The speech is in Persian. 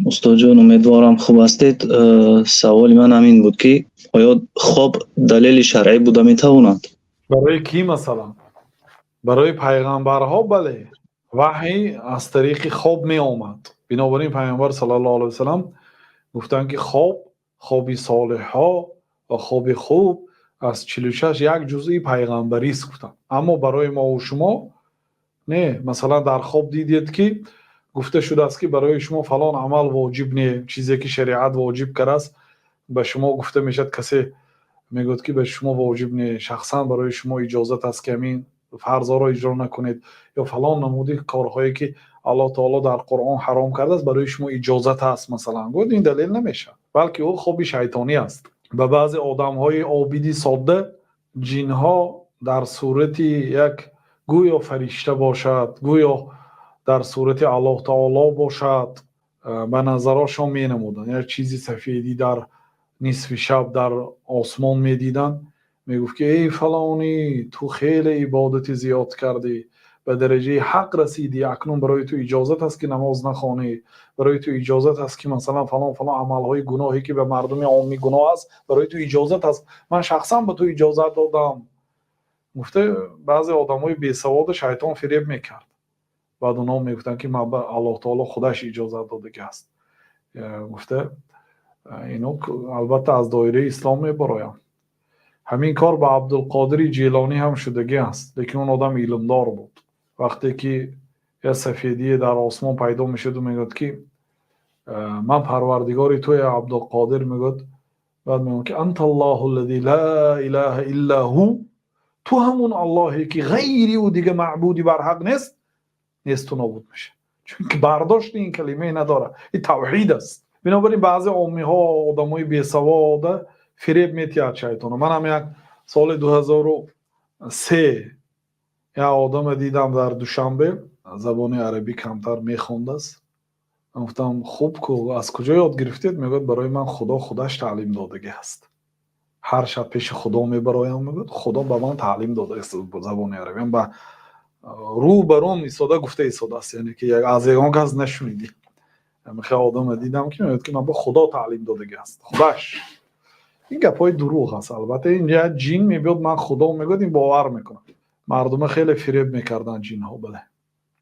استاد جان امیدوارم خوب هستید. سوال من همین بود که آیا خواب دلیل شرعی بوده میتواند؟ برای کی مثلا؟ برای پیغمبرها بله، وحی از طریق خواب می آمد. بنابراین پیغمبر صلی الله علیه وسلم گفتن که خوابی صالح ها و خواب خوب از 46 یک جزئی پیغمبری است گفتن. اما برای ما و شما نه. مثلا در خواب دیدید که گفته شده است که برای شما فلان عمل واجب نه، چیزی که شریعت واجب کرده است به شما گفته میشد، کسی میگوید که به شما واجب نه، شخصا برای شما اجازت است که همین فرضا را اجرا نکنید، یا فلان نمودی کارهایی که الله تعالی در قرآن حرام کرده است برای شما اجازت است مثلا. گفت این دلیل نمیشه، بلکه او خواب شیطانی است. به بعضی آدم‌های عابدی ساده جنها در صورت یک گویا فرشته باشد، گویا در صورت الله تعالی باشد، به نظرشان می نمودن یک چیزی سفیدی در نصف شب در آسمان می دیدن. می گفت که ای فلانی تو خیلی عبادت زیاد کردی، به درجه حق رسیدی، اکنون برای تو اجازت است که نماز نخوانی، برای تو اجازت است که مثلا فلان فلان عملهای گناهی که به مردم عامی گناه است برای تو اجازت است، من شخصا به تو اجازت دادم. گفته بعضی آدمای بی سواد شیطان فریب میکرد، بعد اونا میگفتن که من به الله تعالی خودش اجازت داده است. گفته اینو البته از دایره اسلام میبرایم. همین کار به عبدالقادر جیلانی هم شدگی است، لیکن اون آدم علمدار بود. وقتی که یه سفیدی در آسمان پیدا میشد و میگفت که من پروردگاری توی عبدالقادر، میگفت بعد میگفت که انت الله الذی لا اله الا هو، تو همون اللهی که غیری او دیگه معبودی بر حق نیست و نابود میشه، چون که برداشت این کلمه نداره، این توحید است. بنابراین بعضی عامی ها آدمای بی سواد فریب میتید شیطان. من هم یک سال 2003 یک آدم دیدم در دوشنبه، زبان عربی کمتر میخوند است. گفتم خوب کو از کجا یاد گرفتید؟ میگه برای من خودش تعلیم داده است، هر شب پیش خدا میبرایم، میگه خدا به من تعلیم داده است زبان عربی. من با رو برام ایستاده گفته ایستاده است، یعنی که از یگان کس نشنیدی. میخوام آدم دیدم که میگه که من با خدا تعلیم داده است، خودش. این گپای دروغ است. البته اینجا جین میگه من خدا، میگه این باور میکنه. مردم خیلی فریب میکردن جین ها. بله.